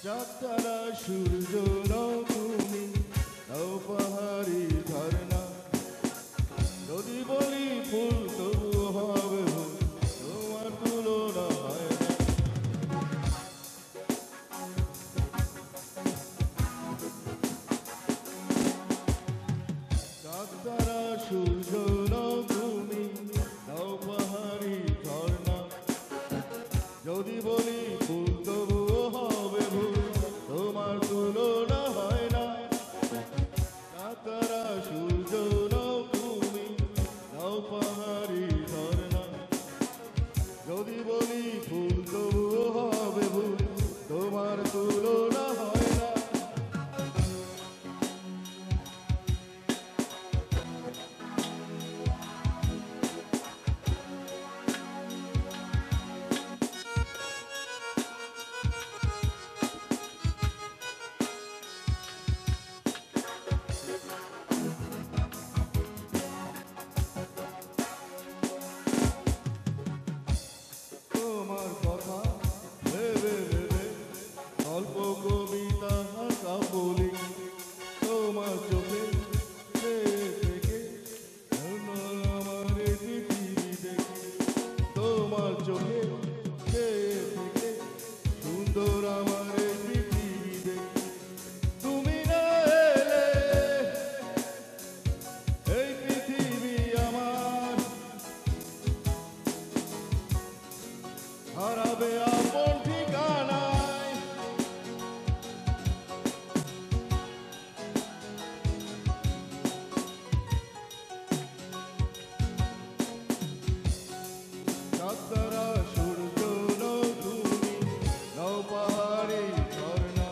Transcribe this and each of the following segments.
চাঁদ তারা সূর্য নও তুমি, নও পাহাড়ি ঝর্ণা। যদি বলি ফুল তবু হবে ভুল, তোমার তুলনা হয় না। চাঁদ তারা সূর্য নও তুমি, নও পাহাড়ি ঝর্ণা। যদি বলি ফুল তবুও হবে ভুল, তোমার তুলনা হয় না। চাঁদ তারা সূর্য নও তুমি, নও পাহাড়ি ঝর্ণা। যদি বলি ফুল তবুও হবে ভুল, তোমার তুলনা হয় না। তোমার কথা ভেবে ভেবে অল্প কবিতা হাসা বলি। তোমার চোখে থেকে আমার পৃথিবী দেখি। তোমার চোখে থেকে সুন্দর আমার পৃথিবী দেখি। তুমি না এলে এই পৃথিবী আমার হারাবে আপন ঠিকানায়। চাঁদ তারা সূর্য নও তুমি, নও পাহাড়ি ঝর্ণা।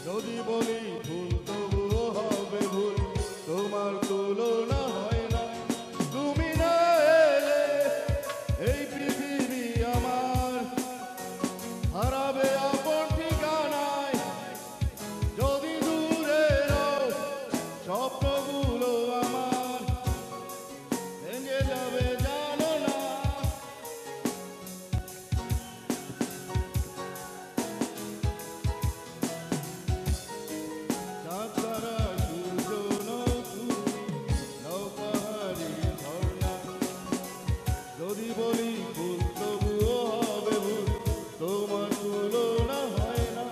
যদি বলি ভুল তবুও হবে ভুল, তোমার তুলনা হয় না। তুমি না এলে এই পৃথিবী আমার হারাবে আপন ঠিকানায়। যদি দূরে রও স্বপ্নগুলো আমার ভেঙে যাবে জানো না। চাঁদ তারা সূর্য নও তুমি, নও পাহাড়ি ঝর্ণা। যদি বলি ভুল তবুও হবে ভুল, তোমার তুলনা হয় না।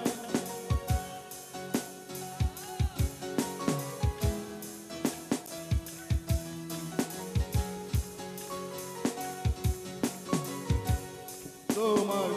তোমার